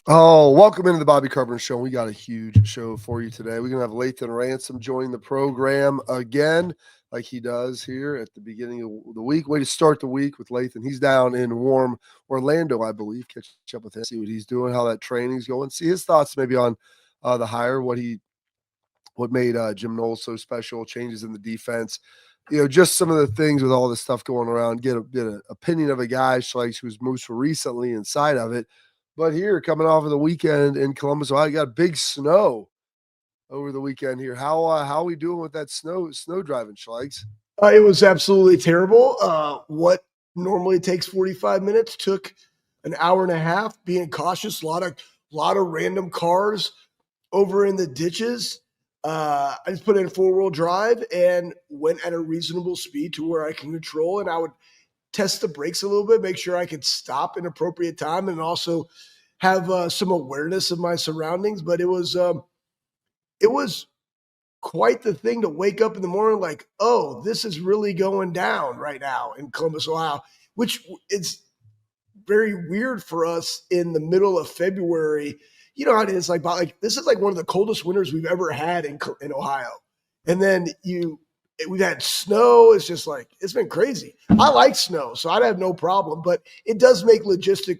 Oh, welcome into the Bobby Carpenter Show. We got a huge show for you today. We're going to have Lathan Ransom join the program again, like he does here at the beginning of the week. Way to start the week with Lathan. He's down in warm Orlando, I believe. Catch up with him, see what he's doing, how that training's going, see his thoughts maybe on the hire, what made Jim Knowles so special, changes in the defense. Just some of the things with all this stuff going around. Get an opinion of a guy like who's most recently inside of it. But here, coming off of the weekend in Columbus, Ohio, got big snow over the weekend here. How are we doing with that snow driving, Schleiks? It was absolutely terrible. What normally takes 45 minutes took an hour and a half. Being cautious, a lot of random cars over in the ditches. I just put in 4-wheel drive and went at a reasonable speed to where I can control, and I would test the brakes a little bit, make sure I could stop in appropriate time, and also have some awareness of my surroundings. But it was quite the thing to wake up in the morning like, oh, this is really going down right now in Columbus, Ohio, which is very weird for us in the middle of February. You know how it is, like this is like one of the coldest winters we've ever had in Ohio. And then we've had snow. It's just like, it's been crazy. I like snow, so I'd have no problem, but it does make logistical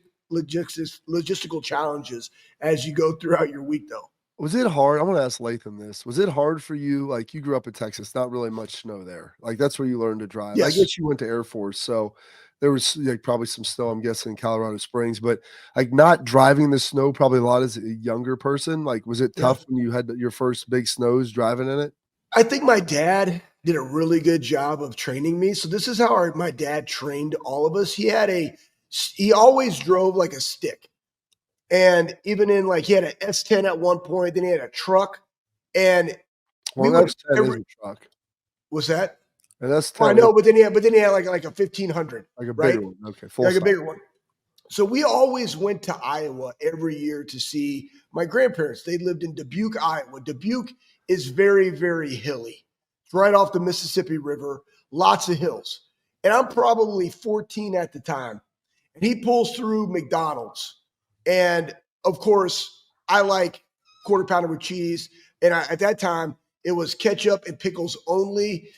challenges as you go throughout your week though. Was it hard? I'm going to ask Lathan this. Was it hard for you? Like, you grew up in Texas, not really much snow there. Like, that's where you learned to drive. I Yes. guess you went to Air Force, so there was like probably some snow, I'm guessing, in Colorado Springs, but like not driving the snow probably a lot as a younger person. Like, was it tough when you had your first big snows driving in it? I think my dad did a really good job of training me. So this is how my dad trained all of us. He always drove like a stick. And even in like, he had an S10 at one point, then he had a truck. And Well, that's 10 is a truck. Was that? And that's 10. I know, but then he had like a 1500, like a right? bigger one. Okay, full Like stop. a bigger one. So we always went to Iowa every year to see my grandparents. They lived in Dubuque, Iowa. Dubuque is very, very hilly. It's right off the Mississippi River, lots of hills. And I'm probably 14 at the time. And he pulls through McDonald's. And of course, I like quarter pounder with cheese. And at that time, it was ketchup and pickles only.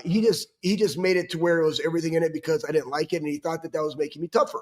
He just made it to where it was everything in it because I didn't like it, and he thought that was making me tougher.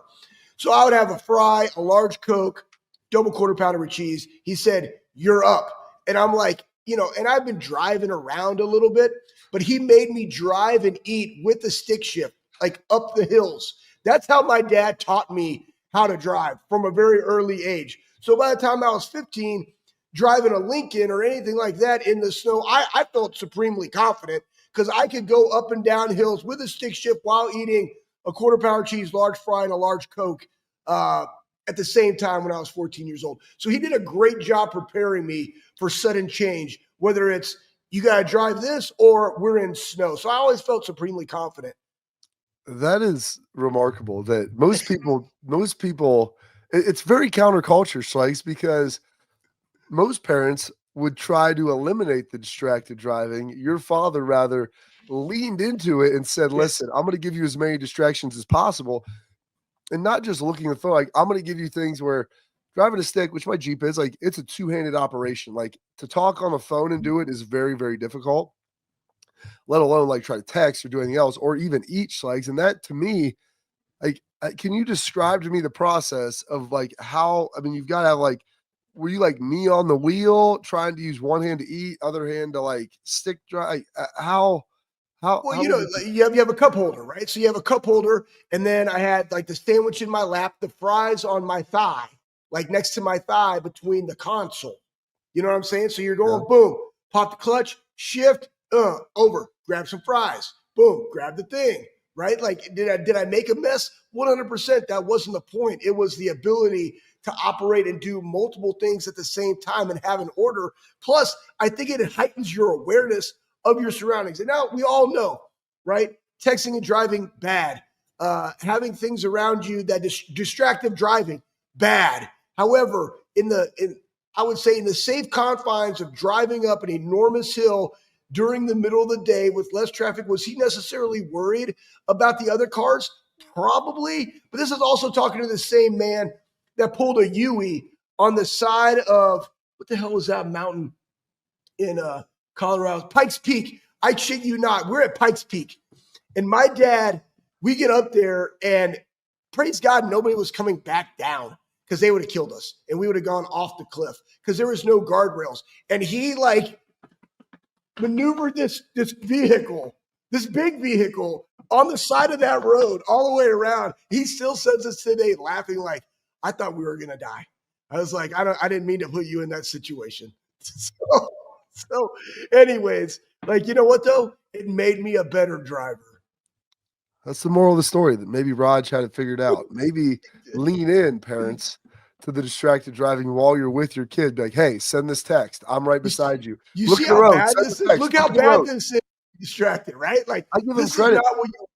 So I would have a fry, a large Coke, double quarter pounder with cheese. He said, "You're up," and I'm like, and I've been driving around a little bit, but he made me drive and eat with the stick shift, like up the hills. That's how my dad taught me how to drive from a very early age. So by the time I was 15, driving a Lincoln or anything like that in the snow, I felt supremely confident because I could go up and down hills with a stick shift while eating a quarter pounder cheese, large fry, and a large Coke at the same time when I was 14 years old. So he did a great job preparing me for sudden change, whether it's you got to drive this or we're in snow. So I always felt supremely confident. That is remarkable that most people, it's very counterculture, Schleiks, because most parents would try to eliminate the distracted driving. Your father rather leaned into it and said, listen, I'm going to give you as many distractions as possible. And not just looking at the phone, like, I'm going to give you things where driving a stick, which my Jeep is, like, it's a two-handed operation. Like, to talk on the phone and do it is very, very difficult, let alone like try to text or do anything else or even eat, Schleiks. And that, to me, like, can you describe to me the process of like how, I mean, you've got to have like, were you like me on the wheel trying to use one hand to eat, other hand to like stick drive? How Well, you have a cup holder, right? So you have a cup holder, and then I had like the sandwich in my lap, the fries on my thigh, like next to my thigh between the console. You know what I'm saying? So you're going boom, pop the clutch, shift, over, grab some fries, boom, grab the thing, right? Like, did I make a mess? 100%. That wasn't the point. It was the ability to operate and do multiple things at the same time and have an order. Plus, I think it heightens your awareness of your surroundings. And now we all know, right? Texting and driving, bad. Having things around you that distractive driving, bad. However, I would say in the safe confines of driving up an enormous hill during the middle of the day with less traffic, was he necessarily worried about the other cars? Probably. But this is also talking to the same man that pulled a Yui on the side of, what the hell was that mountain in Colorado? Pikes Peak. I shit you not. We're at Pikes Peak. And my dad, we get up there and praise God, nobody was coming back down because they would have killed us and we would have gone off the cliff because there was no guardrails. And he like maneuvered this vehicle, this big vehicle on the side of that road all the way around. He still sends us today laughing like, I thought we were going to die. I was like, I didn't mean to put you in that situation. So anyways, like, you know what though? It made me a better driver. That's the moral of the story, that maybe Raj had it figured out. Maybe lean in, parents, to the distracted driving while you're with your kid. Be like, hey, send this text. I'm right beside you. You Look see at the how road. bad Send this the is? text. Look how at the bad road. this is. Distracted, right? Like, I give them this credit is not what you.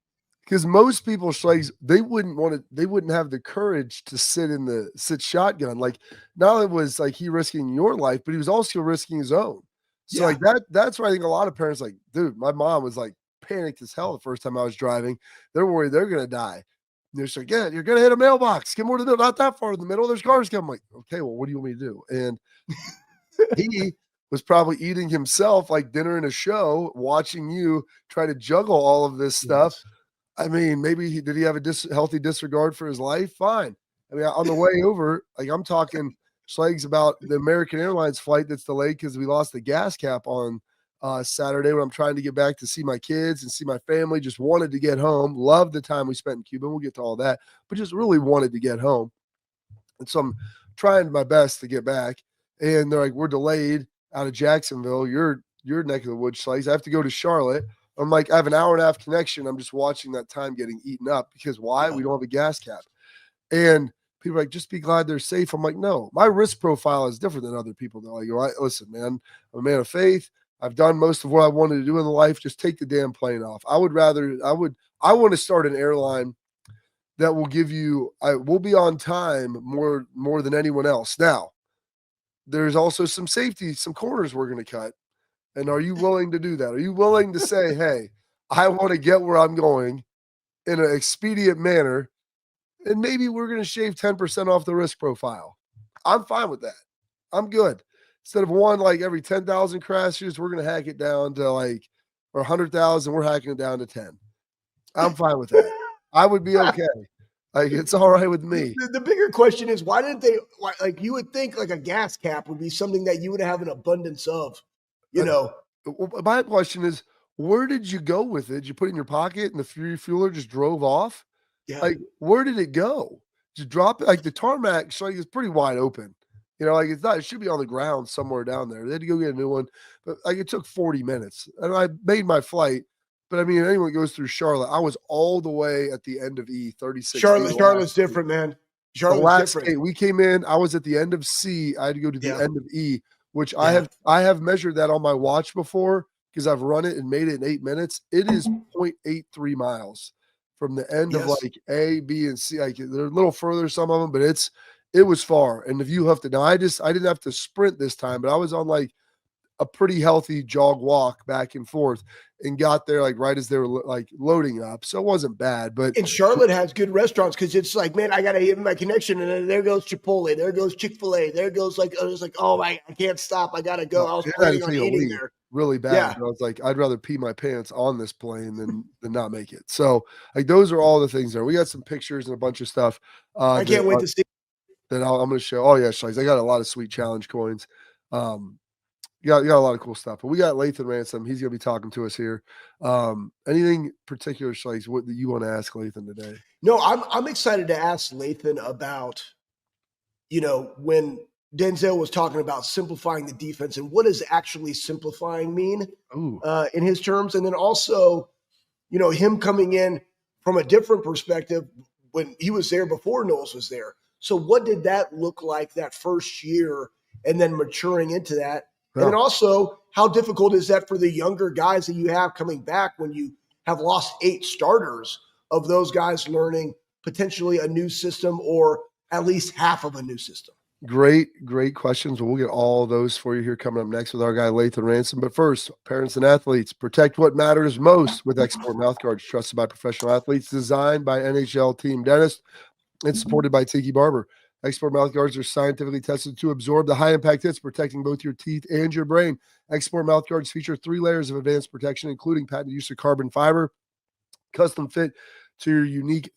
because most people, Schlegs, they wouldn't have the courage to sit shotgun. Like, not only was like he risking your life, but he was also risking his own. So like that's why I think a lot of parents like, dude, my mom was like panicked as hell the first time I was driving. They're worried they're gonna die. And they're just like, yeah, you're gonna hit a mailbox. Get more to the middle, not that far in the middle. There's cars coming. I'm like, okay, well, what do you want me to do? And he was probably eating himself like dinner in a show, watching you try to juggle all of this stuff. I mean, maybe did he have a healthy disregard for his life? Fine. I mean, on the way over, like I'm talking Schlegs about the American Airlines flight that's delayed because we lost the gas cap on Saturday when I'm trying to get back to see my kids and see my family. Just wanted to get home. Loved the time we spent in Cuba. We'll get to all that, but just really wanted to get home. And so I'm trying my best to get back. And they're like, we're delayed out of Jacksonville. Your neck of the woods, Schlegs. I have to go to Charlotte. I'm like, I have an hour and a half connection. I'm just watching that time getting eaten up because why? We don't have a gas cap. And people are like, just be glad they're safe. I'm like, no, my risk profile is different than other people. They're like, listen, man, I'm a man of faith. I've done most of what I wanted to do in life. Just take the damn plane off. I want to start an airline that will give you, we'll be on time more than anyone else. Now, there's also some safety, some corners we're going to cut. And are you willing to do that? Are you willing to say, hey, I want to get where I'm going in an expedient manner, and maybe we're going to shave 10% off the risk profile? I'm fine with that. I'm good. Instead of one, like every 10,000 crashes, we're going to hack it down to like, or 100,000, we're hacking it down to 10. I'm fine with that. I would be okay. Like, it's all right with me. The bigger question is, why didn't they, like, you would think like a gas cap would be something that you would have an abundance of, you know? My question is, where did you go with it? Did you put it in your pocket and the refueler just drove off? Yeah. Like, where did it go? Just drop it? Like the tarmac, so like, it's pretty wide open. You know, like it should be on the ground somewhere down there. They had to go get a new one. But like it took 40 minutes. And I made my flight. But I mean, anyone goes through Charlotte, I was all the way at the end of E, 36. Charlotte's different, man. Charlotte's different. We came in, I was at the end of C. I had to go to the end of E, which I have measured that on my watch before because I've run it and made it in 8 minutes. It is 0.83 miles from the end of like A, B, and C. Like they're a little further, some of them, but it was far. And if you have to, now I didn't have to sprint this time, but I was on like a pretty healthy jog walk back and forth and got there like right as they were like loading up. So it wasn't bad, but and Charlotte has good restaurants because it's like, man, I got to hit my connection. And then there goes Chipotle. There goes Chick-fil-A. There goes like, I was like, oh, I can't stop. I got to go. I was planning on eating there. Really bad. Yeah. I was like, I'd rather pee my pants on this plane than not make it. So like, those are all the things there. We got some pictures and a bunch of stuff. I can't wait to see. That I'm going to show. Oh yeah. Schlegs. I got a lot of sweet challenge coins. You got a lot of cool stuff, but we got Lathan Ransom. He's going to be talking to us here. Anything particular, Schlegs, what you want to ask Lathan today? No, I'm excited to ask Lathan about, you know, when Denzel was talking about simplifying the defense and what does actually simplifying mean in his terms. And then also, you know, him coming in from a different perspective when he was there before Knowles was there. So what did that look like that first year and then maturing into that? And then also, how difficult is that for the younger guys that you have coming back when you have lost 8 starters of those guys learning potentially a new system or at least half of a new system? Great questions. We'll get all those for you here coming up next with our guy Lathan Ransom. But first, parents and athletes, protect what matters most with export mouth guards trusted by professional athletes, designed by NHL team dentist, and supported by Tiki Barber. Export mouth guards are scientifically tested to absorb the high-impact hits, protecting both your teeth and your brain. Export mouth guards feature 3 layers of advanced protection, including patented use of carbon fiber, custom fit to your unique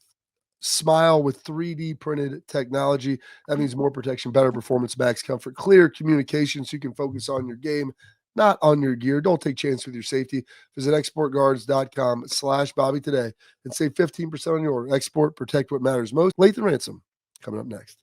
smile with 3D printed technology. That means more protection, better performance, max comfort, clear communication so you can focus on your game, not on your gear. Don't take chance with your safety. Visit exportguards.com/Bobby today and save 15% on your order. Export, protect what matters most. Lathan Ransom coming up next.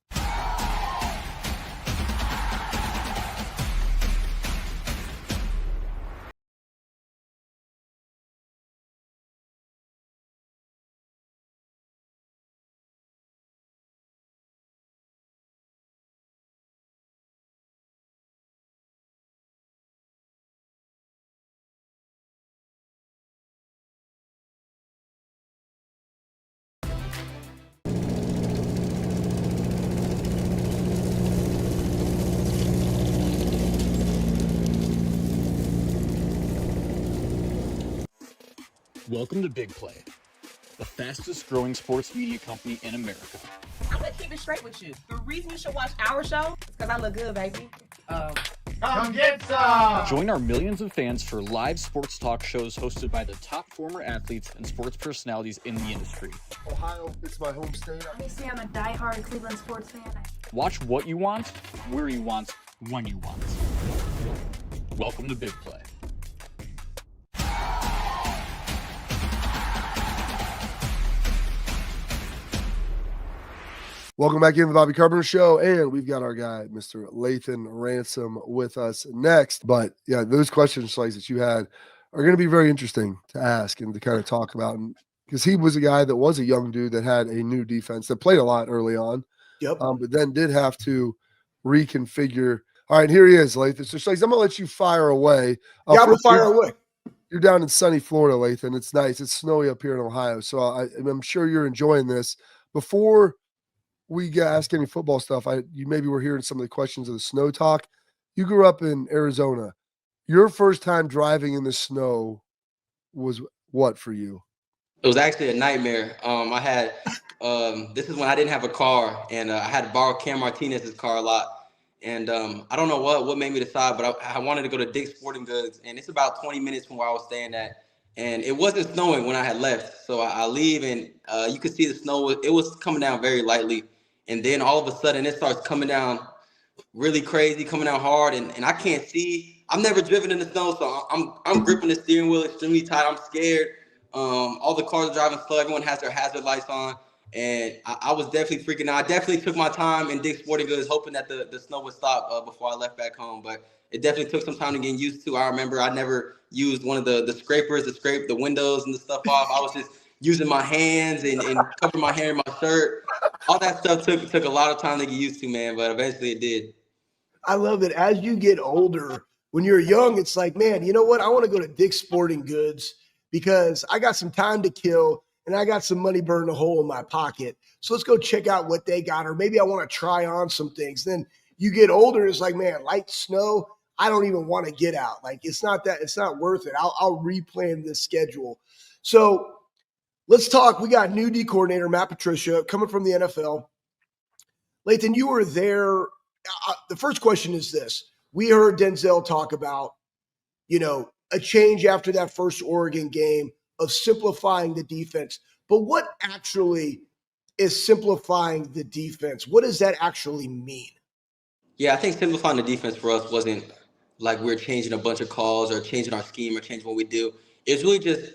Welcome to BigPlay, the fastest growing sports media company in America. I'm gonna keep it straight with you. The reason you should watch our show is because I look good, baby. Come get some! Join our millions of fans for live sports talk shows hosted by the top former athletes and sports personalities in the industry. Ohio, it's my home state. Obviously, I'm a diehard Cleveland sports fan. Watch what you want, where you want, when you want. Welcome to BigPlay. Welcome back into the Bobby Carpenter Show, and we've got our guy, Mr. Lathan Ransom, with us next. But yeah, those questions, Slice, that you had are going to be very interesting to ask and to kind of talk about, because he was a guy that was a young dude that had a new defense that played a lot early on, but then did have to reconfigure. All right, here he is, Lathan. So, Slice, I'm going to let you fire away. I'm going to fire away. You're down in sunny Florida, Lathan. It's nice. It's snowy up here in Ohio, so I'm sure you're enjoying this. Before we ask any football stuff, you maybe were hearing some of the questions of the snow talk. You grew up in Arizona. Your first time driving in the snow was what for you? It was actually a nightmare. I had this is when I didn't have a car, and I had to borrow Cam Martinez's car a lot. And I don't know what made me decide, but I wanted to go to Dick's Sporting Goods, and it's about 20 minutes from where I was staying at. And it wasn't snowing when I had left, so I leave, and you could see the snow. It was coming down very lightly. And then all of a sudden it starts coming down really crazy, coming down hard, and I can't see. I've never driven in the snow, so I'm gripping the steering wheel extremely tight. I'm scared. All the cars are driving slow. Everyone has their hazard lights on, and I was definitely freaking out. I definitely took my time in Dick's Sporting Goods, hoping that the snow would stop before I left back home. But it definitely took some time to get used to. I remember I never used one of the scrapers to scrape the windows and the stuff off. I was just using my hands and covering my hair in my shirt. All that stuff took a lot of time to get used to, man, but eventually it did. I love it. As you get older, when you're young, it's like, man, you know what? I want to go to Dick's Sporting Goods because I got some time to kill and I got some money burning a hole in my pocket. So let's go check out what they got, or maybe I want to try on some things. Then you get older, it's like, man, light snow, I don't even want to get out. Like, it's not worth it. I'll replan this schedule. So let's talk. We got new D coordinator, Matt Patricia, coming from the NFL. Lathan, you were there. The first question is this. We heard Denzel talk about, a change after that first Oregon game of simplifying the defense. But what actually is simplifying the defense? What does that actually mean? Yeah, I think simplifying the defense for us wasn't like we're changing a bunch of calls or changing our scheme or changing what we do. It's really just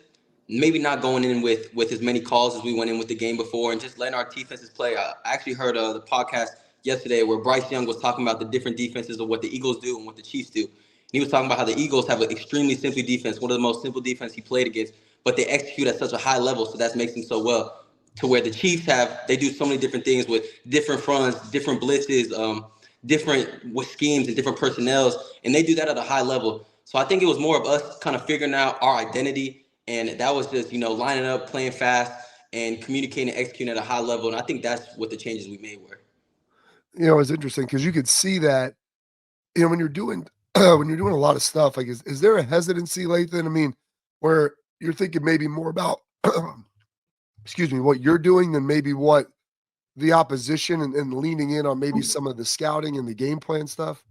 maybe not going in with as many calls as we went in with the game before and just letting our defenses play. I actually heard the podcast yesterday where Bryce Young was talking about the different defenses of what the Eagles do and what the Chiefs do. And he was talking about how the Eagles have an extremely simple defense, one of the most simple defense he played against, but they execute at such a high level, so that makes them so well. To where the Chiefs they do so many different things with different fronts, different blitzes, different schemes and different personnels, and they do that at a high level. So I think it was more of us kind of figuring out our identity, and that was just, lining up, playing fast, and communicating and executing at a high level. And I think that's what the changes we made were. It's interesting because you could see that, when you're doing when you're doing a lot of stuff, like is there a hesitancy, Lathan? I mean, where you're thinking maybe more about, excuse me, what you're doing than maybe what the opposition and leaning in on maybe some of the scouting and the game plan stuff?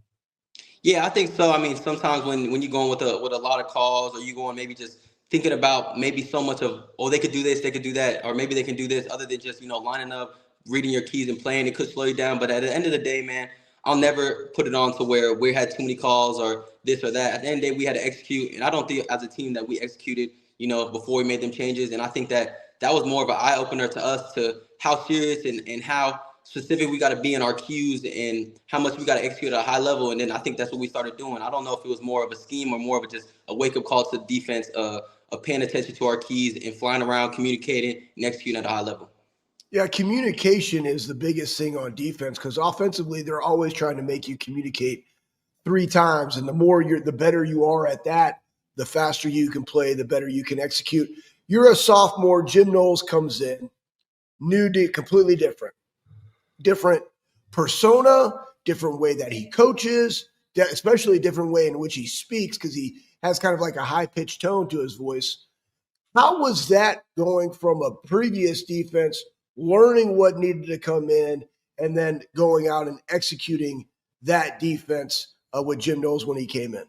Yeah, I think so. I mean, sometimes when you're going with a lot of calls, or you going maybe just thinking about maybe so much of, oh, they could do this, they could do that, or maybe they can do this, other than just, lining up, reading your keys and playing, it could slow you down. But at the end of the day, man, I'll never put it on to where we had too many calls or this or that. At the end of the day, we had to execute, and I don't think as a team that we executed, before we made them changes. And I think that was more of an eye opener to us, to how serious and how specific we got to be in our cues and how much we got to execute at a high level. And then I think that's what we started doing. I don't know if it was more of a scheme or more of just a wake up call to the defense, of paying attention to our keys and flying around, communicating and executing at a high level. Yeah, communication is the biggest thing on defense, because offensively they're always trying to make you communicate 3 times, and the better you are at that, the faster you can play, the better you can execute. You're a sophomore. Jim Knowles comes in, completely different persona, different way that he coaches, especially a different way in which he speaks, because he has kind of like a high-pitched tone to his voice. How was that going from a previous defense, learning what needed to come in, and then going out and executing that defense with Jim Knowles when he came in?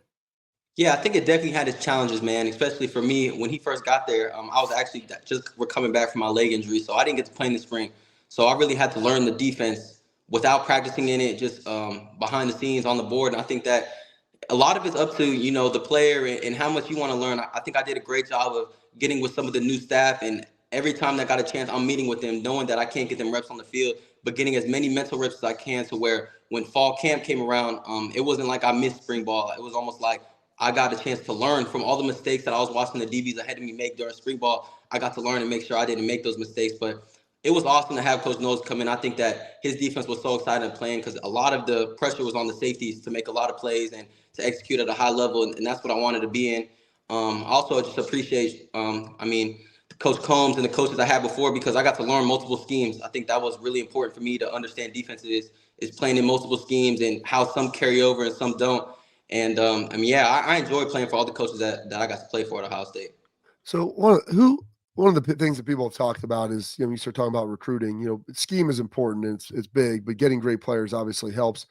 Yeah, I think it definitely had its challenges, man, especially for me. When he first got there, I was actually just coming back from my leg injury, so I didn't get to play in the spring. So I really had to learn the defense without practicing in it, just behind the scenes on the board. And I think that a lot of it's up to, the player and how much you want to learn. I think I did a great job of getting with some of the new staff, and every time that I got a chance, I'm meeting with them, knowing that I can't get them reps on the field, but getting as many mental reps as I can, to where when fall camp came around, it wasn't like I missed spring ball. It was almost like I got a chance to learn from all the mistakes that I was watching the DBs ahead of me make during spring ball. I got to learn and make sure I didn't make those mistakes. But it was awesome to have Coach Knowles come in. I think that his defense was so excited and playing, because a lot of the pressure was on the safeties to make a lot of plays and to execute at a high level, and that's what I wanted to be in. Also, I just appreciate, Coach Combs and the coaches I had before, because I got to learn multiple schemes. I think that was really important for me to understand defenses is playing in multiple schemes and how some carry over and some don't. And I enjoy playing for all the coaches that I got to play for at Ohio State. So one of the things that people have talked about is, you start talking about recruiting, scheme is important and it's big, but getting great players obviously helps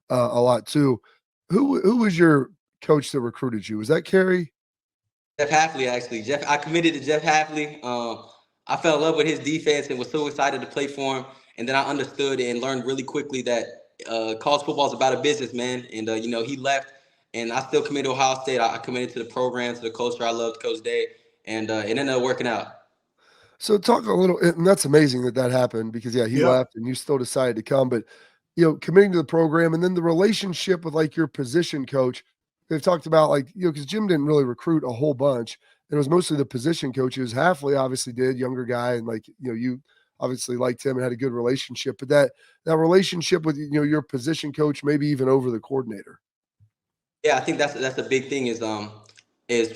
a lot too. Who was your coach that recruited you? Was that Kerry? Jeff Hafley, actually. I committed to Jeff Hafley. I fell in love with his defense and was so excited to play for him. And then I understood and learned really quickly that college football is about a business, man. And, he left, and I still committed to Ohio State. I committed to the program, to the culture. I loved Coach Day, and it ended up working out. So talk a little, and that's amazing that happened, because he left and you still decided to come, but committing to the program, and then the relationship with like your position coach. They've talked about because Jim didn't really recruit a whole bunch. It was mostly the position coaches. Hafley obviously did, younger guy, and you obviously liked him and had a good relationship. But that relationship with your position coach, maybe even over the coordinator. Yeah, I think that's a big thing is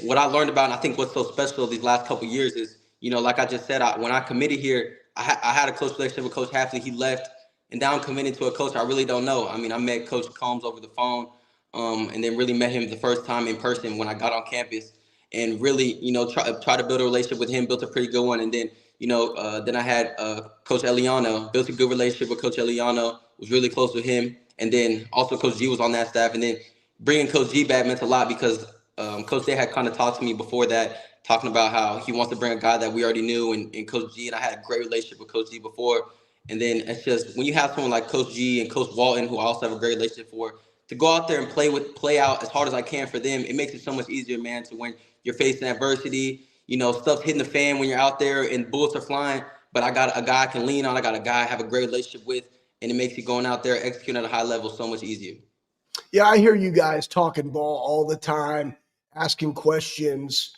what I learned about, and I think what's so special these last couple of years is, like I just said, when I committed here, I had a close relationship with Coach Hafley. He left, and now I'm committing to a coach I really don't know. I mean, I met Coach Combs over the phone, and then really met him the first time in person when I got on campus, and really, try to build a relationship with him, built a pretty good one. And then, then I had Coach Eliano, built a good relationship with Coach Eliano, was really close with him. And then also Coach G was on that staff. And then bringing Coach G back meant a lot, because Coach Day had kind of talked to me before that, talking about how he wants to bring a guy that we already knew, and Coach G, and I had a great relationship with Coach G before. And then it's just, when you have someone like Coach G and Coach Walton, who I also have a great relationship for, to go out there and play out as hard as I can for them, it makes it so much easier, man, to when you're facing adversity, stuff's hitting the fan when you're out there and bullets are flying, but I got a guy I can lean on, I got a guy I have a great relationship with, and it makes you going out there executing at a high level so much easier. Yeah, I hear you guys talking ball all the time, asking questions,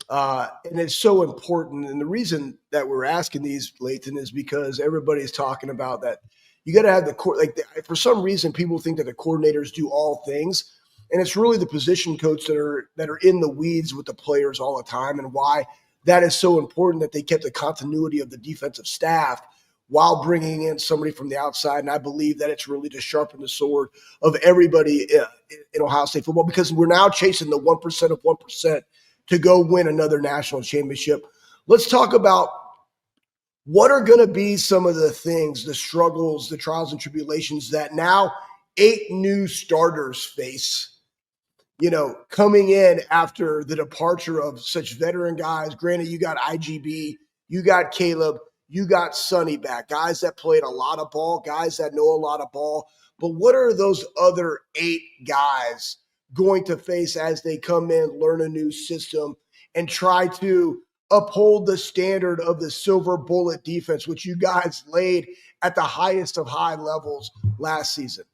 and it's so important. And the reason that we're asking these, Lathan, is because everybody's talking about that. You got to have for some reason, people think that the coordinators do all things, and it's really the position coach that are in the weeds with the players all the time, and why that is so important that they kept the continuity of the defensive staff while bringing in somebody from the outside. And I believe that it's really to sharpen the sword of everybody in Ohio State football, because we're now chasing the 1% of 1% to go win another national championship. Let's talk about What are going to be some of the things, the struggles, the trials and tribulations that now 8 new starters face, coming in after the departure of such veteran guys? Granted, you got IGB, you got Caleb, you got Sonny back, guys that played a lot of ball, guys that know a lot of ball. But what are those other 8 guys going to face as they come in, learn a new system, and try to uphold the standard of the silver bullet defense, which you guys laid at the highest of high levels last season?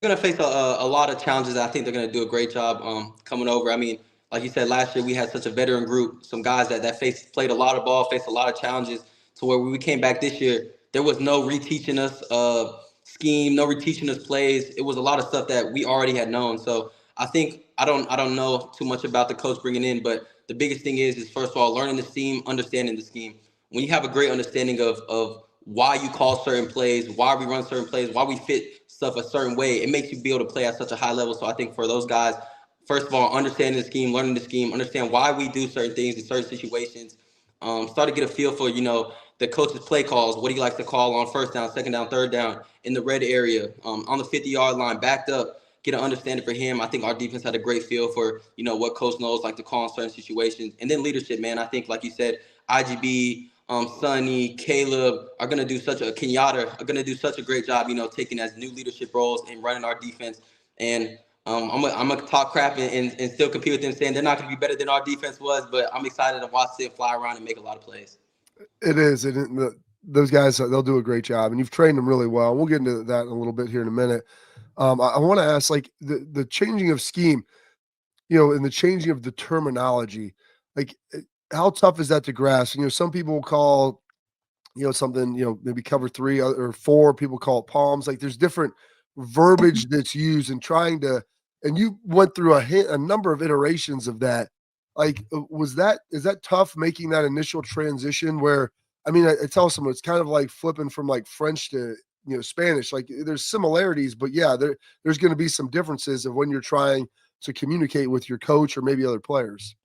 Going to face a lot of challenges. I think they're going to do a great job coming over. I mean, like you said, last year we had such a veteran group, some guys that played a lot of ball, faced a lot of challenges, to where when we came back this year, there was no reteaching us scheme, no reteaching us plays. It was a lot of stuff that we already had known. So I think I don't know too much about the coach bringing in, but the biggest thing is first of all learning the scheme, understanding the scheme. When you have a great understanding of why you call certain plays, why we run certain plays, why we fit stuff a certain way, it makes you be able to play at such a high level. So I think for those guys, first of all, understanding the scheme, learning the scheme, understand why we do certain things in certain situations, start to get a feel for, the coach's play calls, what he likes to call on first down, second down, third down, in the red area, on the 50-yard line, backed up, get an understanding for him. I think our defense had a great feel for, what coach knows like to call in certain situations. And then leadership, man. I think, like you said, IGB, Sonny, Caleb are going to do Kenyatta are going to do such a great job, taking as new leadership roles and running our defense. And I'm going to talk crap and still compete with them, saying they're not going to be better than our defense was, but I'm excited to watch them fly around and make a lot of plays. It is. Those guys, they'll do a great job, and you've trained them really well. We'll get into that in a little bit here in a minute. I want to ask, like, the changing of scheme, and the changing of the terminology, like, how tough is that to grasp? Some people will call, something, maybe cover 3 or 4. People call it palms. Like, there's different verbiage that's used and and you went through a number of iterations of that. Like, is that tough making that initial transition where, I mean, I tell someone it's kind of like flipping from like French to, Spanish. Like, there's similarities, but yeah, there's going to be some differences of when you're trying to communicate with your coach or maybe other players.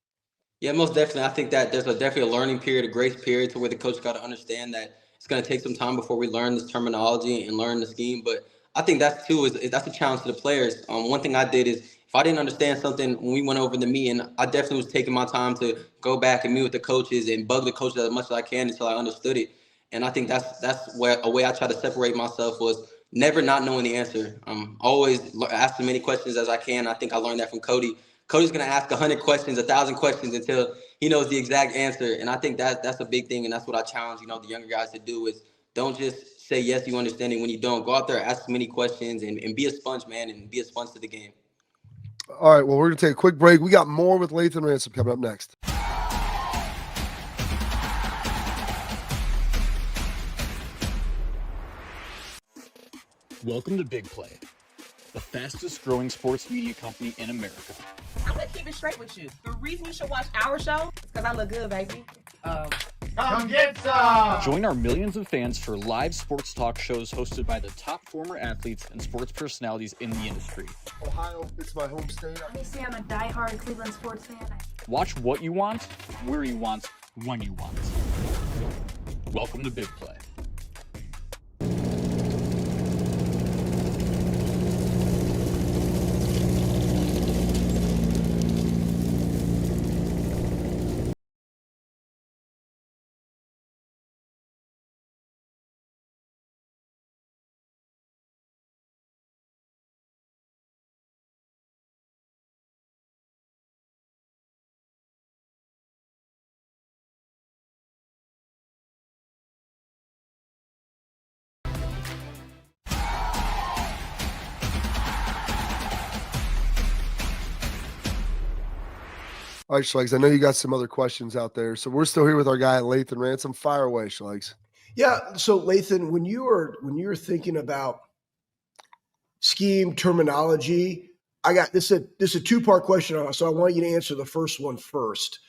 Yeah, most definitely. I think that there's definitely a learning period, a grace period, to where the coach got to understand that it's going to take some time before we learn this terminology and learn the scheme. But I think that's a challenge to the players. One thing I did is, if I didn't understand something when we went over the meeting, I definitely was taking my time to go back and meet with the coaches and bug the coaches as much as I can until I understood it. And I think that's where a way I try to separate myself was never not knowing the answer. Always ask as many questions as I can. I think I learned that from Cody. Cody's going to ask 100 questions, 1,000 questions until he knows the exact answer. And I think that's a big thing. And that's what I challenge, the younger guys to do is don't just say, yes, you understand it when you don't. Go out there, ask as many questions and be a sponge, man, and be a sponge to the game. All right. Well, we're going to take a quick break. We got more with Lathan Ransom coming up next. Welcome to BigPlay, the fastest growing sports media company in America. I'm gonna keep it straight with you. The reason you should watch our show is because I look good, baby. Come get some! Join our millions of fans for live sports talk shows hosted by the top former athletes and sports personalities in the industry. Ohio, it's my home state. Obviously, I'm a diehard Cleveland sports fan. Watch what you want, where you want, when you want. Welcome to BigPlay. All right, Schlegs, I know you got some other questions out there. So we're still here with our guy, Lathan Ransom. Fire away, Schlegs. Yeah. So Lathan, when you were thinking about scheme terminology, I got this is a 2-part question on it, so I want you to answer the first one first.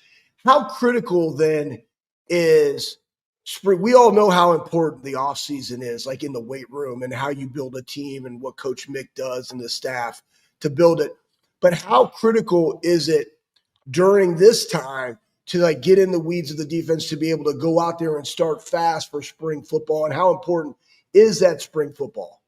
How critical then is spring? We all know how important the offseason is, like in the weight room, and how you build a team and what Coach Mick does and the staff to build it. But how critical is it during this time to like get in the weeds of the defense to be able to go out there and start fast for spring football? And how important is that spring football?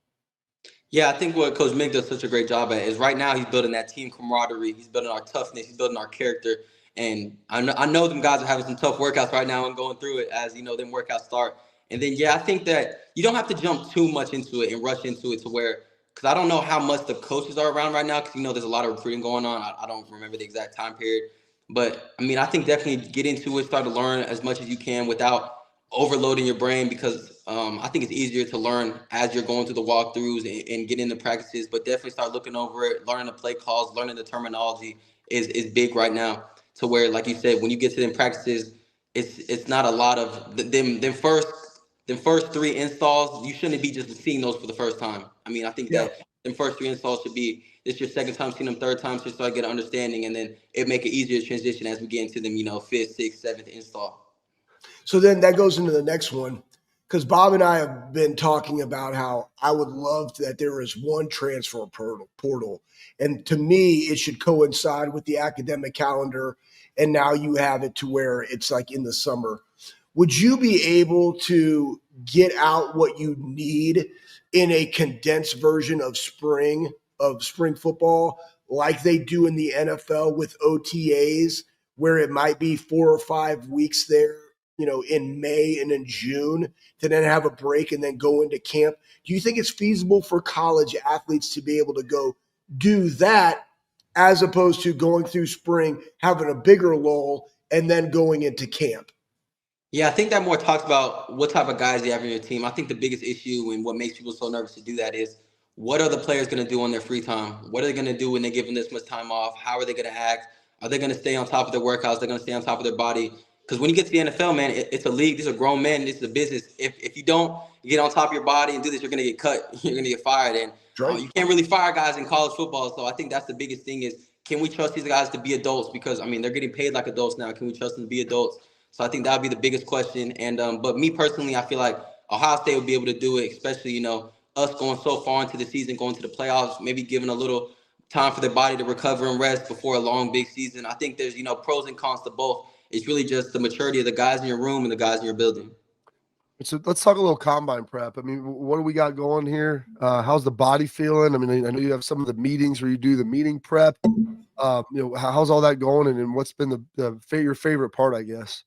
Yeah, I think what Coach Mick does such a great job at is right now he's building that team camaraderie. He's building our toughness. He's building our character. And I know them guys are having some tough workouts right now and going through it as, them workouts start. And then, I think that you don't have to jump too much into it and rush into it to where – because I don't know how much the coaches are around right now because, there's a lot of recruiting going on. I don't remember the exact time period. But, I think definitely get into it, start to learn as much as you can without overloading your brain because I think it's easier to learn as you're going through the walkthroughs and get into practices, but definitely start looking over it, learning the play calls, learning the terminology is big right now to where, like you said, when you get to them practices, it's not a lot of them first 3 installs. You shouldn't be just seeing those for the first time. I think that them first 3 installs should be this your second time seeing them, third time, so you start get an understanding, and then it make it easier to transition as we get into them, 5th, 6th, 7th install. So then that goes into the next one, because Bob and I have been talking about how I would love that there is one transfer portal. And to me, it should coincide with the academic calendar. And now you have it to where it's like in the summer. Would you be able to get out what you need in a condensed version of spring football like they do in the NFL with OTAs, where it might be 4 or 5 weeks there, in May and in June, to then have a break and then go into camp? Do you think it's feasible for college athletes to be able to go do that as opposed to going through spring, having a bigger lull, and then going into camp? Yeah, I think that more talks about what type of guys you have in your team. I think the biggest issue and what makes people so nervous to do that is what are the players going to do on their free time? What are they going to do when they're given this much time off? How are they going to act? Are they going to stay on top of their workouts? They're going to stay on top of their body? Because when you get to the NFL, man, it's a league. These are grown men. This is a business. If you don't get on top of your body and do this, you're going to get cut. You're going to get fired. And you can't really fire guys in college football. So I think that's the biggest thing is, can we trust these guys to be adults? Because, they're getting paid like adults now. Can we trust them to be adults? So I think that would be the biggest question. And but me personally, I feel like Ohio State would be able to do it, especially, us going so far into the season, going to the playoffs, maybe giving a little time for their body to recover and rest before a long, big season. I think there's, pros and cons to both. It's really just the maturity of the guys in your room and the guys in your building. So let's talk a little combine prep. What do we got going here? How's the body feeling? I know you have some of the meetings where you do the meeting prep. How's all that going? And what's been your favorite part, I guess?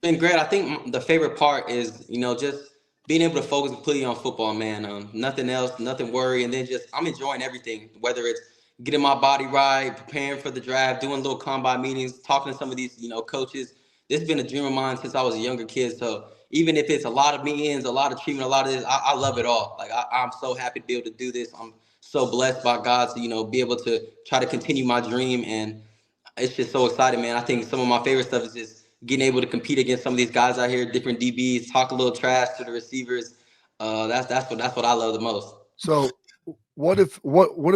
Been great. I think the favorite part is, just being able to focus completely on football, man. Nothing else, nothing worry. And then I'm enjoying everything, whether it's getting my body right, preparing for the draft, doing little combine meetings, talking to some of these, coaches. This has been a dream of mine since I was a younger kid. So even if it's a lot of meetings, a lot of treatment, a lot of this, I love it all. Like, I'm so happy to be able to do this. I'm so blessed by God to, be able to try to continue my dream. And it's just so exciting, man. I think some of my favorite stuff is just getting able to compete against some of these guys out here, different DBs, talk a little trash to the receivers. That's what I love the most. So what if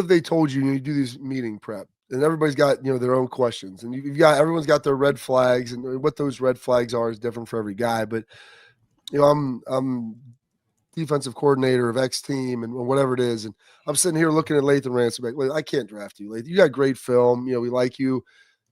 they told you do these meeting prep and everybody's got, their own questions, and everyone's got their red flags, and what those red flags are is different for every guy. But, I'm defensive coordinator of X team and whatever it is. And I'm sitting here looking at Lathan Ransom. Like, I can't draft you, Lathan. You got great film. We like you.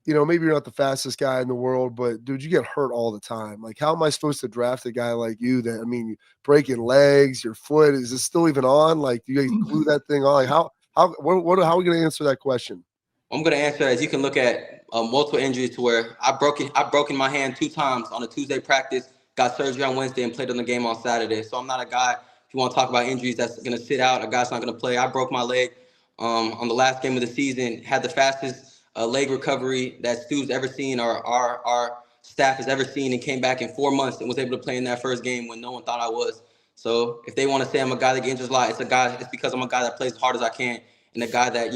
Maybe you're not the fastest guy in the world, but dude, you get hurt all the time. Like, how am I supposed to draft a guy like you that, breaking legs, your foot, is it still even on? Like, do you guys glue that thing on? Like, how are we going to answer that question? I'm going to answer as you can look at multiple injuries to where I've broken my hand 2 times on a Tuesday practice, got surgery on Wednesday, and played on the game on Saturday. So I'm not a guy, if you want to talk about injuries, that's going to sit out. A guy's not going to play. I broke my leg on the last game of the season, had the fastest leg recovery that Stu's ever seen or our staff has ever seen, and came back in 4 months and was able to play in that first game when no one thought I was. So if they want to say I'm a guy that gets injured a lot, it's because I'm a guy that plays as hard as I can, and a guy that,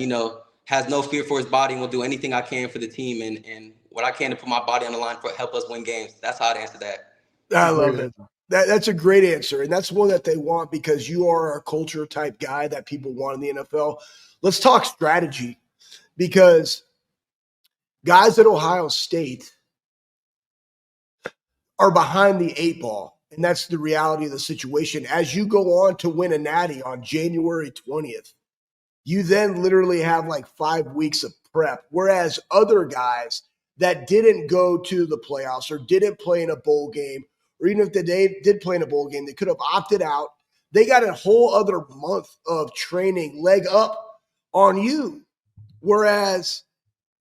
has no fear for his body and will do anything I can for the team and what I can to put my body on the line for help us win games. That's how I'd answer that. I love it. That's a great answer. And that's one that they want because you are a culture type guy that people want in the NFL. Let's talk strategy, because guys at Ohio State are behind the 8 ball. And that's the reality of the situation. As you go on to win a natty on January 20th, you then literally have like 5 weeks of prep. Whereas other guys, that didn't go to the playoffs or didn't play in a bowl game, or even if they did play in a bowl game, they could have opted out. They got a whole other month of training leg up on you. Whereas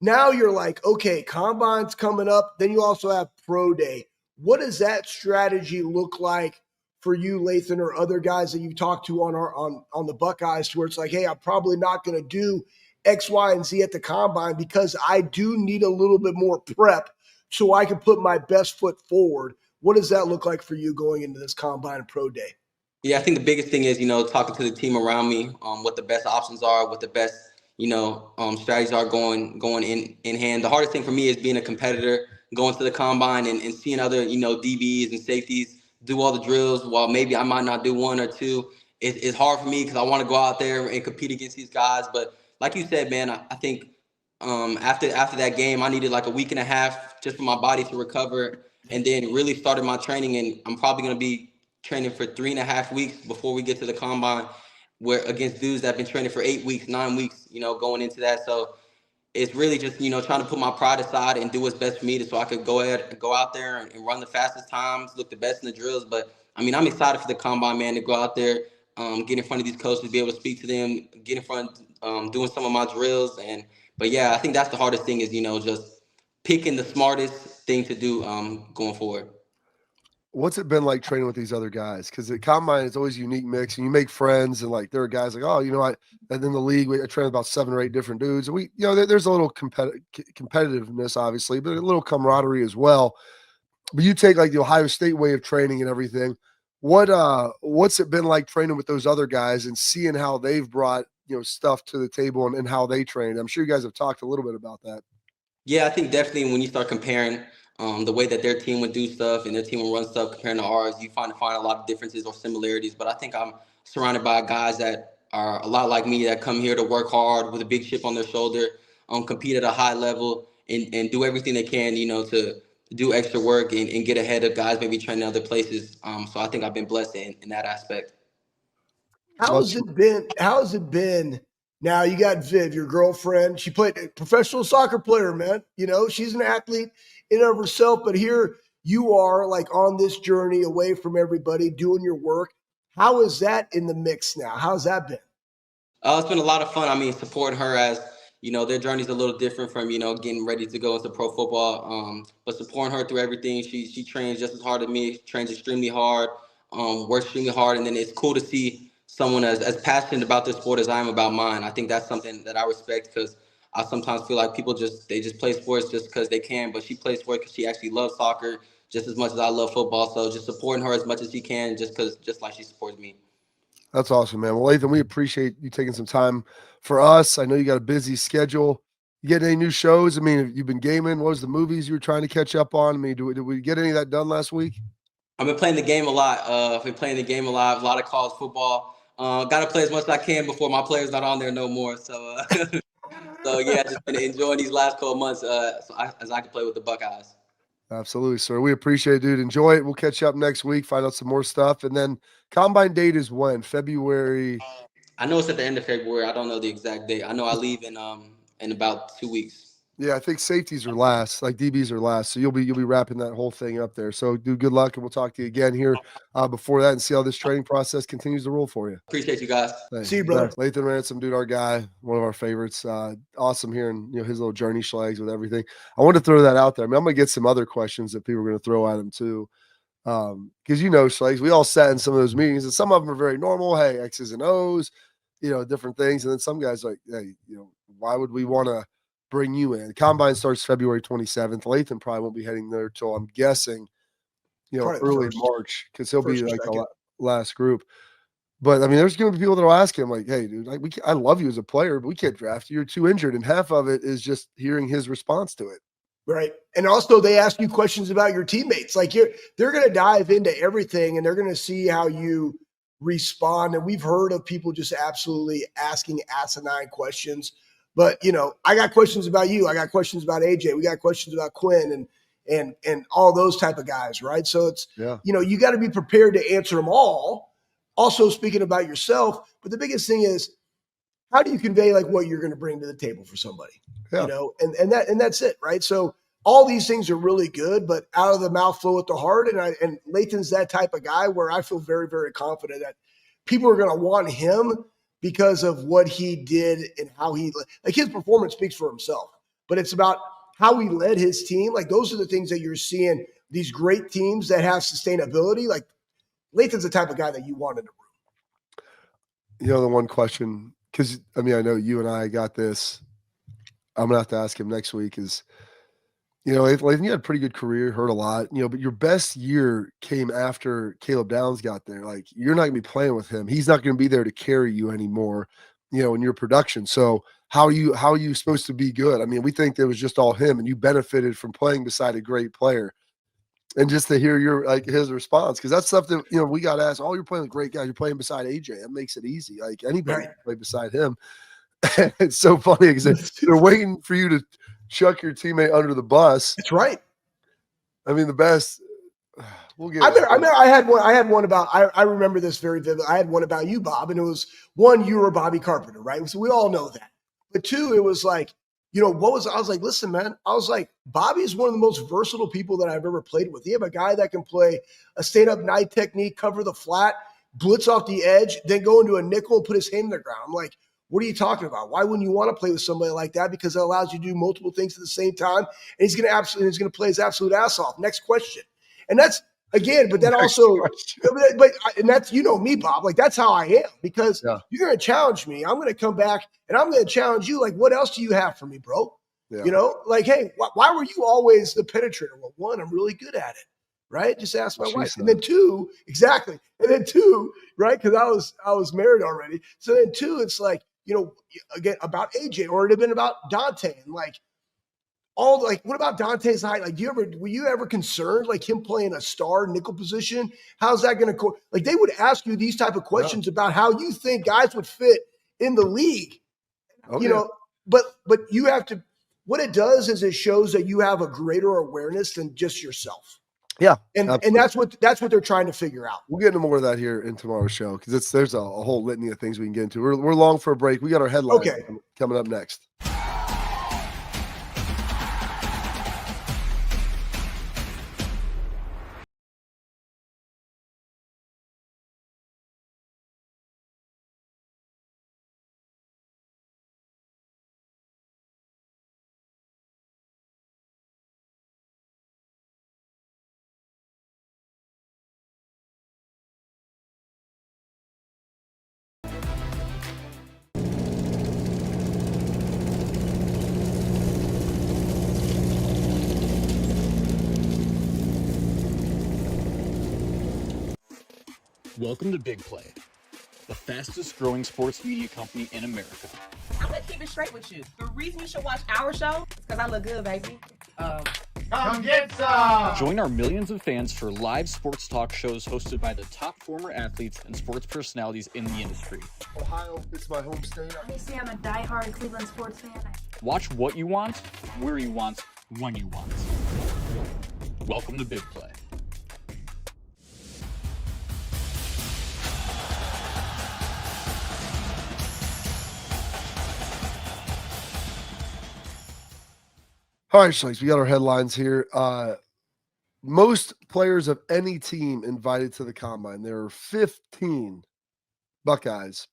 now you're like, okay, combine's coming up. Then you also have pro day. What does that strategy look like for you, Lathan, or other guys that you've talked to on the Buckeyes, where it's like, hey, I'm probably not going to do X, Y, and Z at the combine because I do need a little bit more prep so I can put my best foot forward. What does that look like for you going into this combine and pro day? Yeah, I think the biggest thing is, talking to the team around me, what the best options are, what the best, strategies are going in hand. The hardest thing for me is being a competitor, going to the combine and seeing other, DBs and safeties do all the drills while maybe I might not do one or two. It's hard for me because I want to go out there and compete against these guys. But like you said, man, I think after that game, I needed like a week and a half just for my body to recover, and then really started my training. And I'm probably going to be training for 3.5 weeks before we get to the combine, where against dudes that have been training for 8 weeks, 9 weeks, going into that. So it's really just, trying to put my pride aside and do what's best for me so I could go out there and run the fastest times, look the best in the drills. But I mean, I'm excited for the combine, man, to go out there, get in front of these coaches, be able to speak to them, get in front, doing some of my drills. But yeah, I think that's the hardest thing is, just picking the smartest thing to do going forward. What's it been like training with these other guys? Because the combine is always a unique mix, and you make friends, and like there are guys like, oh, and in the league I train about 7 or 8 different dudes, and we, there's a little competitiveness, obviously, but a little camaraderie as well. But you take like the Ohio State way of training and everything. What's it been like training with those other guys and seeing how they've brought stuff to the table and how they train? I'm sure you guys have talked a little bit about that. Yeah, I think definitely when you start comparing the way that their team would do stuff and their team would run stuff comparing to ours, you find a lot of differences or similarities. But I think I'm surrounded by guys that are a lot like me, that come here to work hard with a big chip on their shoulder, compete at a high level and do everything they can, to do extra work and get ahead of guys maybe training other places. So I think I've been blessed in that aspect. How has it been? How has it been? Now you got Viv, your girlfriend. She played a professional soccer player, man. She's an athlete in and of herself, but here you are like on this journey away from everybody, doing your work. How is that in the mix now? How's that been? It's been a lot of fun. I mean, supporting her as, their journey's a little different from, getting ready to go into pro football. But supporting her through everything. She trains just as hard as me, trains extremely hard, works extremely hard. And then it's cool to see someone as passionate about their sport as I am about mine. I think that's something that I respect, because I sometimes feel like people just play sports just because they can. But she plays sports because she actually loves soccer just as much as I love football. So just supporting her as much as she can, just like she supports me. That's awesome, man. Well, Lathan, we appreciate you taking some time for us. I know you got a busy schedule. You get any new shows? I mean, you've been gaming. What was the movies you were trying to catch up on? I mean, did we get any of that done last week? I've been playing the game a lot. I've been playing the game a lot of college football. Got to play as much as I can before my player's not on there no more. So, so yeah, just been enjoying these last couple of months as I can play with the Buckeyes. Absolutely, sir. We appreciate it, dude. Enjoy it. We'll catch you up next week, find out some more stuff. And then combine date is when? February? I know it's at the end of February. I don't know the exact date. I know I leave in about 2 weeks. Yeah, I think safeties are last, like DBs are last. So you'll be wrapping that whole thing up there. So dude, good luck, and we'll talk to you again here before that and see how this training process continues to roll for you. Appreciate you guys. Thanks. See you, brother. Lathan Ransom, dude, our guy, one of our favorites. Awesome hearing his little journey schlags with everything. I want to throw that out there. I mean, I'm gonna get some other questions that people are gonna throw at him too. Because schlags, we all sat in some of those meetings, and some of them are very normal. Hey, X's and O's, different things. And then some guys like, hey, why would we want to bring you in? The combine starts February 27th. Lathan probably won't be heading there till, I'm guessing, early March, because he'll be like the last group. But I mean, there's going to be people that will ask him, like, hey, dude, I love you as a player, but we can't draft you. You're too injured. And half of it is just hearing his response to it. Right. And also they ask you questions about your teammates. Like they're going to dive into everything, and they're going to see how you respond. And we've heard of people just absolutely asking asinine questions. But, I got questions about you. I got questions about AJ. We got questions about Quinn and all those type of guys, right? So it's, you got to be prepared to answer them all. Also speaking about yourself. But the biggest thing is, how do you convey like what you're going to bring to the table for somebody? Yeah. And that's it, right? So all these things are really good, but out of the mouth flow at the heart. And Lathan's that type of guy where I feel very, very confident that people are going to want him because of what he did and how he, like, his performance speaks for himself, but it's about how he led his team. Like, those are the things that you're seeing, these great teams that have sustainability. Like, Lathan's the type of guy that you want in the room. You know, the one question, because I mean, I know you and I got this. I'm gonna have to ask him next week. Is, you know, Lathan, you had a pretty good career, hurt a lot, you know, but your best year came after Caleb Downs got there. Like, you're not gonna be playing with him. He's not gonna be there to carry you anymore, you know, in your production. So how are you supposed to be good? I mean, we think it was just all him, and you benefited from playing beside a great player. And just to hear your, like, his response, because that's stuff that, you know, we got asked, oh, you're playing with great guys, you're playing beside AJ. That makes it easy. Like, anybody can play beside him. It's so funny because they're waiting for you to chuck your teammate under the bus. That's right. I mean, the best. We'll get. I had one about. I remember this very vividly. I had one about you, Bob, and it was, one, you were Bobby Carpenter, right? So we all know that. But two, it was like, you know, I was like, listen, man. I was like, Bobby is one of the most versatile people that I've ever played with. You have a guy that can play a stand-up night technique, cover the flat, blitz off the edge, then go into a nickel and put his hand in the ground. I'm like, what are you talking about? Why wouldn't you want to play with somebody like that? Because it allows you to do multiple things at the same time, and he's going to play his absolute ass off. Next question. And that's, again, but that also, and that's, you know me, Bob, like, that's how I am, because you're going to challenge me. I'm going to come back and I'm going to challenge you. Like, what else do you have for me, bro? Yeah. You know, like, hey, why were you always the penetrator? Well, one, I'm really good at it. Right? Just ask my wife. And then two, exactly. And then two, right? Because I was married already. So then two, it's like, you know, again, about AJ, or it had been about Dante, and like, all, like, what about Dante's height? Like, were you ever concerned, like, him playing a star nickel position? How's that going to, like, they would ask you these type of questions about how you think guys would fit in the league, you know, but you have to, what it does is it shows that you have a greater awareness than just yourself. Yeah. And that's what they're trying to figure out. We'll get into more of that here in tomorrow's show, because there's a whole litany of things we can get into. We're long for a break. We got our headlines coming up next. Welcome to BigPlay, the fastest growing sports media company in America. I'm gonna keep it straight with you. The reason you should watch our show is because I look good, baby. Come get some! Join our millions of fans for live sports talk shows hosted by the top former athletes and sports personalities in the industry. Ohio, it's my home state. Obviously, I'm a diehard Cleveland sports fan. Watch what you want, where you want, when you want. Welcome to BigPlay. All right, Schleeks, we got our headlines here. Most players of any team invited to the combine. There are 15 Buckeyes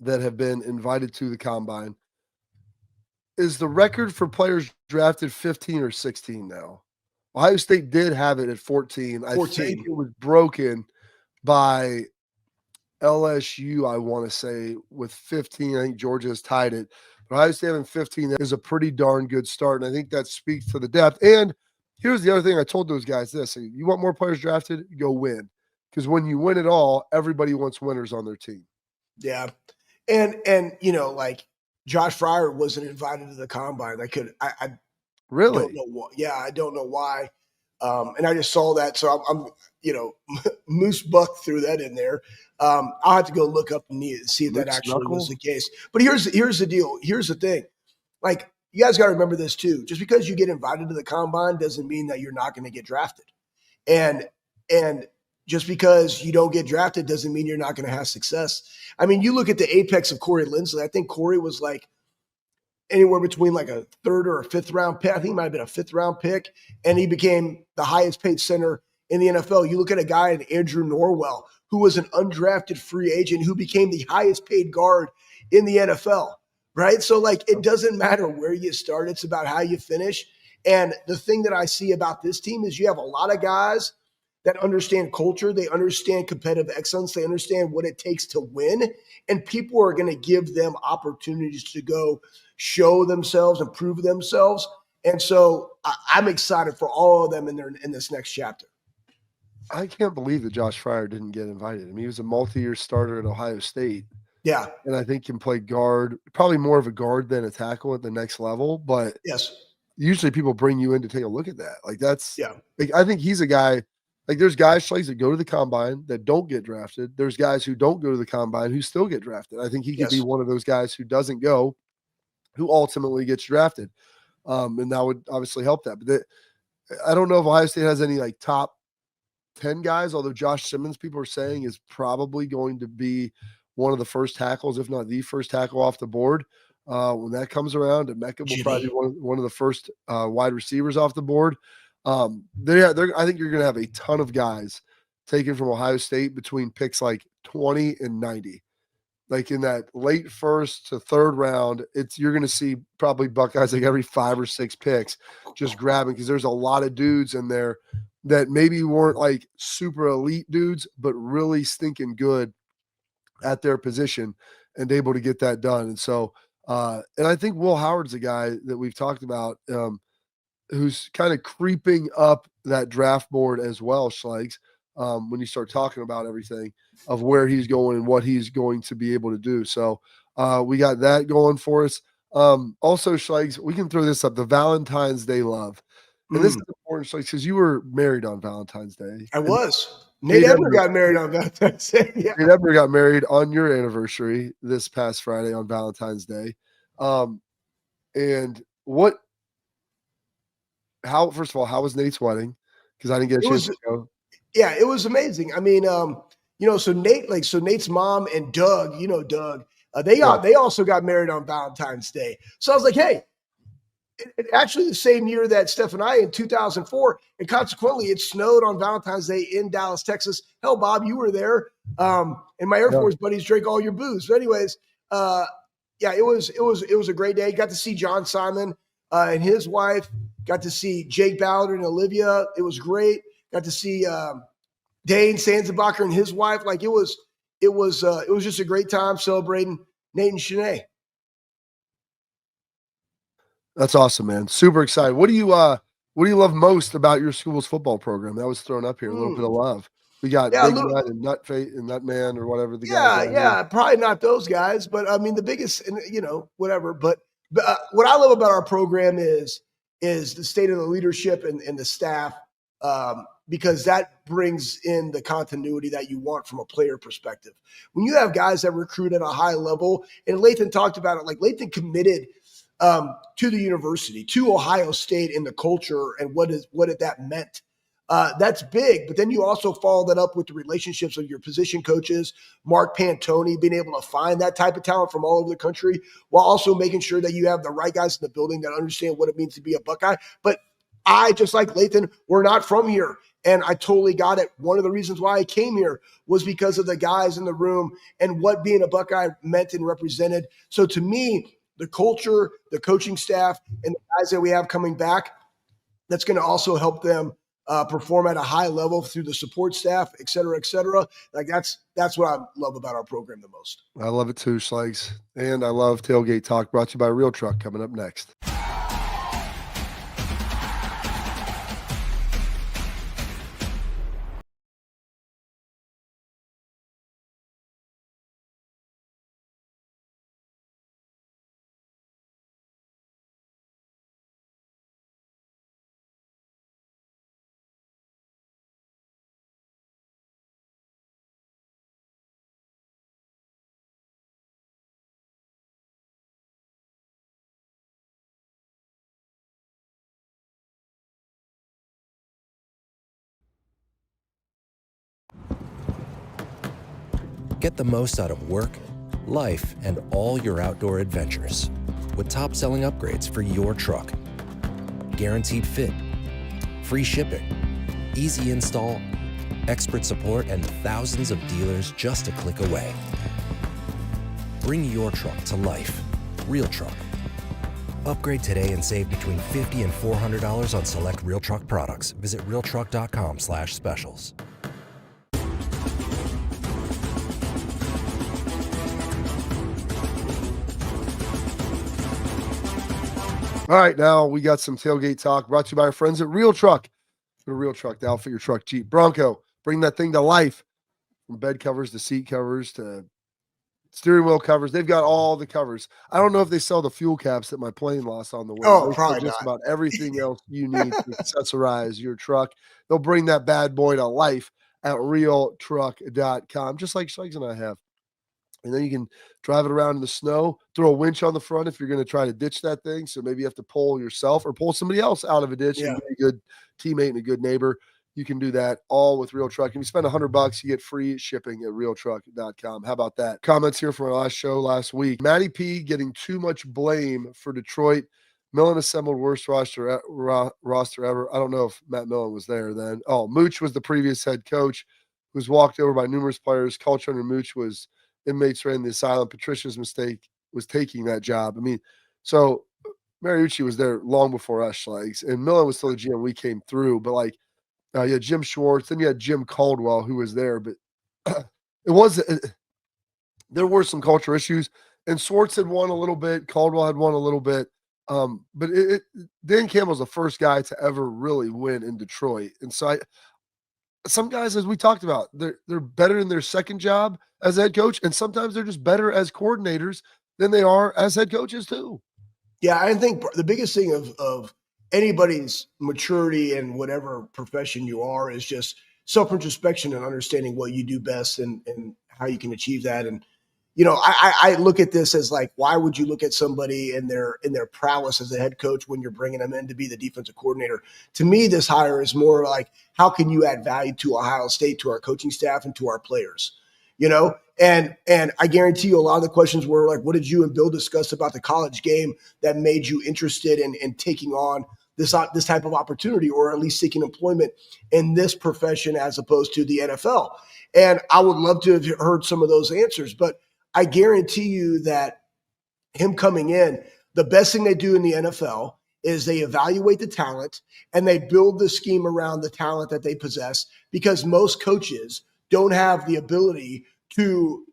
that have been invited to the combine. Is the record for players drafted 15 or 16 now? Ohio State did have it at 14. I think it was broken by LSU, I want to say, with 15. I think Georgia has tied it. But Ohio State having 15 is a pretty darn good start, and I think that speaks to the depth. And here's the other thing I told those guys this. You want more players drafted? Go win. Because when you win it all, everybody wants winners on their team. Yeah. And you know, like, Josh Fryer wasn't invited to the combine. I really don't know why. Yeah, I don't know why. And I just saw that. So I'm you know, Moose Buck threw that in there. I'll have to go look up and see if that actually was the case. But here's the deal. Here's the thing. Like, you guys got to remember this too. Just because you get invited to the combine doesn't mean that you're not going to get drafted. And just because you don't get drafted doesn't mean you're not going to have success. I mean, you look at the apex of Corey Lindsley. I think Corey was like, anywhere between like a third or a fifth round pick. I think he might have been a fifth round pick, and he became the highest paid center in the NFL. You look at a guy in Andrew Norwell, who was an undrafted free agent who became the highest paid guard in the NFL, right? So like, it doesn't matter where you start. It's about how you finish. And the thing that I see about this team is you have a lot of guys that understand culture. They understand competitive excellence. They understand what it takes to win. And people are going to give them opportunities to go show themselves and prove themselves. And so I'm excited for all of them in this next chapter. I can't believe that Josh Fryer didn't get invited. I mean, he was a multi-year starter at Ohio State. Yeah. And I think can play guard, probably more of a guard than a tackle at the next level. But yes, usually people bring you in to take a look at that. Like that's, yeah. Like, I think he's a guy, like there's guys that go to the combine that don't get drafted. There's guys who don't go to the combine who still get drafted. I think he could be one of those guys who doesn't go, who ultimately gets drafted. And that would obviously help that. But I don't know if Ohio State has any like top 10 guys, although Josh Simmons, people are saying, is probably going to be one of the first tackles, if not the first tackle off the board when that comes around. And Mecca will probably be one of the first wide receivers off the board. I think you're going to have a ton of guys taken from Ohio State between picks like 20 and 90. Like in that late first to third round, you're going to see probably Buckeyes like every 5 or 6 picks just grabbing, because there's a lot of dudes in there that maybe weren't like super elite dudes, but really stinking good at their position and able to get that done. And so, and I think Will Howard's a guy that we've talked about who's kind of creeping up that draft board as well, Schlegs, when you start talking about everything of where he's going and what he's going to be able to do. So we got that going for us. Also, Schlegs, we can throw this up, the Valentine's Day love. And this is important, Schlegs, because you were married on Valentine's Day. I was. Nate Ebner got married on Valentine's Day. Yeah. Nate Ebner got married on your anniversary this past Friday on Valentine's Day. And first of all, how was Nate's wedding? Because I didn't get a chance to go. Yeah, it was amazing. I mean, so Nate's mom and Doug, Doug, they also got married on Valentine's Day. So I was like, hey, it actually the same year that Steph and I in 2004, and consequently it snowed on Valentine's Day in Dallas, Texas. Hell, Bob, you were there. And my Air Force buddies drank all your booze. But anyways, it was a great day. Got to see John Simon and his wife. Got to see Jake Ballard and Olivia. It was great. Got to see Dane Sanzenbacher and his wife. Like it was just a great time celebrating Nate and Shanae. That's awesome, man. Super excited. What do you love most about your school's football program? That was thrown up here. A little bit of love. We got Big Nut and Nutman or whatever the guys are. Yeah, probably not those guys, but I mean the biggest, whatever. But what I love about our program is the state of the leadership and the staff, because that brings in the continuity that you want from a player perspective. When you have guys that recruit at a high level, and Lathan talked about it, like Lathan committed to the university, to Ohio State, and the culture and what that meant. That's big. But then you also follow that up with the relationships of your position coaches, Mark Pantoni, being able to find that type of talent from all over the country, while also making sure that you have the right guys in the building that understand what it means to be a Buckeye. But I, just like Lathan, we're not from here. And I totally got it. One of the reasons why I came here was because of the guys in the room and what being a Buckeye meant and represented. So to me, the culture, the coaching staff, and the guys that we have coming back, that's going to also help them perform at a high level through the support staff, et cetera, et cetera. Like that's what I love about our program the most. I love it too, Schlegs. And I love Tailgate Talk, brought to you by RealTruck, coming up next. Get the most out of work, life, and all your outdoor adventures with top-selling upgrades for your truck. Guaranteed fit, free shipping, easy install, expert support, and thousands of dealers just a click away. Bring your truck to life. RealTruck. Upgrade today and save between $50 and $400 on select RealTruck products. Visit realtruck.com/specials. All right, now we got some tailgate talk brought to you by our friends at RealTruck. Go to RealTruck to outfit your truck, Jeep, Bronco. Bring that thing to life. From bed covers to seat covers to steering wheel covers. They've got all the covers. I don't know if they sell the fuel caps that my plane lost on the way. Oh, They probably sell just not. about everything else you need to accessorize your truck. They'll bring that bad boy to life at realtruck.com, just like Suggs and I have. And then you can drive it around in the snow, throw a winch on the front if you're going to try to ditch that thing. So maybe you have to pull yourself or pull somebody else out of a ditch and be a good teammate and a good neighbor. You can do that all with RealTruck. If you spend $100, you get free shipping at realtruck.com. How about that? Comments here from our last show last week. Matty P getting too much blame for Detroit. Millen assembled worst roster ever. I don't know if Matt Millen was there then. Oh, Mooch was the previous head coach who was walked over by numerous players. Culture under Mooch was inmates ran the asylum. Patricia's mistake was taking that job. I mean, so Mariucci was there long before us, Schlegs, and Millen was still the GM. We came through, but like, you had Jim Schwartz, then you had Jim Caldwell who was there, but there were some culture issues, and Schwartz had won a little bit, Caldwell had won a little bit, but Dan Campbell's the first guy to ever really win in Detroit, and so some guys, as we talked about, they're better in their second job as head coach, and sometimes they're just better as coordinators than they are as head coaches too. Yeah, I think the biggest thing of anybody's maturity in whatever profession you are is just self-introspection and understanding what you do best and how you can achieve that. And I look at this as like, why would you look at somebody in their prowess as a head coach when you're bringing them in to be the defensive coordinator? To me, this hire is more like, how can you add value to Ohio State, to our coaching staff, and to our players? And I guarantee you a lot of the questions were like, what did you and Bill discuss about the college game that made you interested in taking on this type of opportunity, or at least seeking employment in this profession as opposed to the NFL? And I would love to have heard some of those answers, but I guarantee you that him coming in, the best thing they do in the NFL is they evaluate the talent and they build the scheme around the talent that they possess, because most coaches don't have the ability to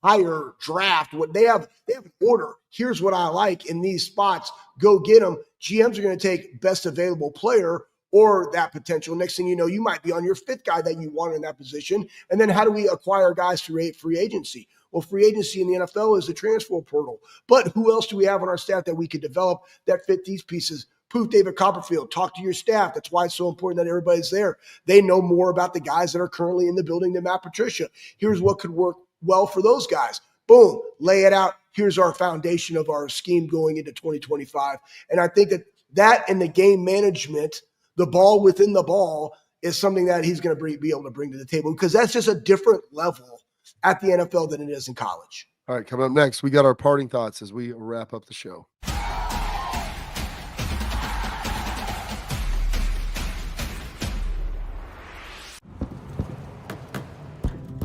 hire, draft. What they have an order. Here's what I like in these spots. Go get them. GMs are going to take best available player or that potential. Next thing you know, you might be on your fifth guy that you want in that position. And then how do we acquire guys through free agency? Well, free agency in the NFL is the transfer portal. But who else do we have on our staff that we could develop that fit these pieces? Proof David Copperfield. Talk to your staff. That's why it's so important that everybody's there. They know more about the guys that are currently in the building than Matt Patricia. Here's what could work well for those guys. Boom, lay it out. Here's our foundation of our scheme going into 2025. And I think that and the game management, the ball within the ball, is something that he's going to be able to bring to the table, because that's just a different level at the NFL than it is in college. All right, coming up next, we got our parting thoughts as we wrap up the show.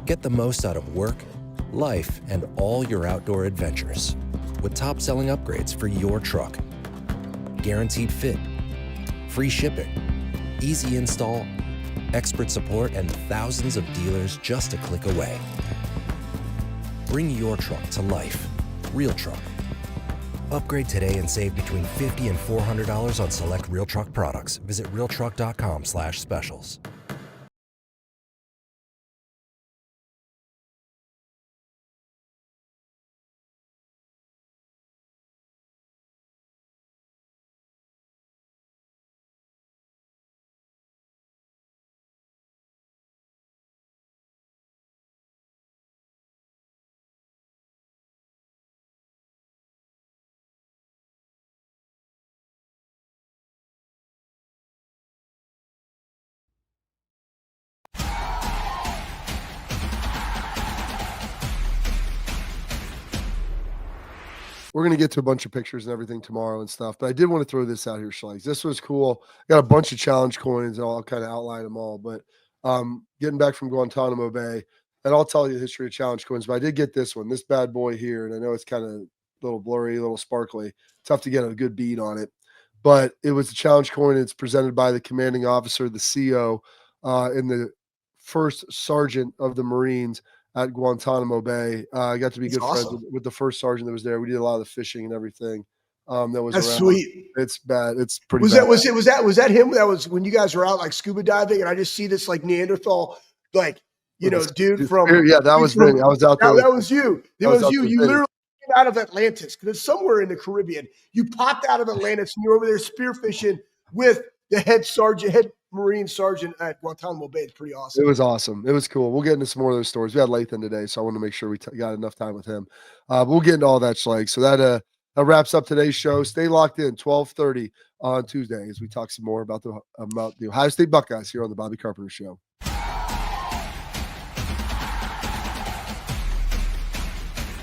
Get the most out of work, life, and all your outdoor adventures with top-selling upgrades for your truck. Guaranteed fit, free shipping, easy install, expert support, and thousands of dealers just a click away. Bring your truck to life. RealTruck. Upgrade today and save between $50 and $400 on select RealTruck products. Visit realtruck.com/specials. we're going to get to a bunch of pictures and everything tomorrow and stuff, but I did want to throw this out here, Schlegs. This was cool. Got a bunch of challenge coins, and I'll kind of outline them all. But getting back from Guantanamo Bay, and I'll tell you the history of challenge coins, but I did get this one, this bad boy here, and I know it's kind of a little blurry, a little sparkly. Tough to get a good bead on it. But it was a challenge coin. It's presented by the commanding officer, the CO, and the first sergeant of the Marines at Guantanamo Bay. I got to be good friends with the first sergeant that was there. We did a lot of the fishing and everything. That was That's around. sweet. It's bad. It's pretty. Was bad. Was that him? That was when you guys were out like scuba diving, and I just see this like Neanderthal, like dude from that was me. I was out there. That was you. It was you. You literally came out of Atlantis because it's somewhere in the Caribbean. You popped out of Atlantis and you're over there spearfishing with the head Marine sergeant at Guantanamo Bay. It's pretty awesome. It was awesome. It was cool. We'll get into some more of those stories. We had Lathan today, so I want to make sure we got enough time with him. We'll get into all that, Schleg. So that wraps up today's show. Stay locked in, 12:30 on Tuesday as we talk some more about the Ohio State Buckeyes here on the Bobby Carpenter Show.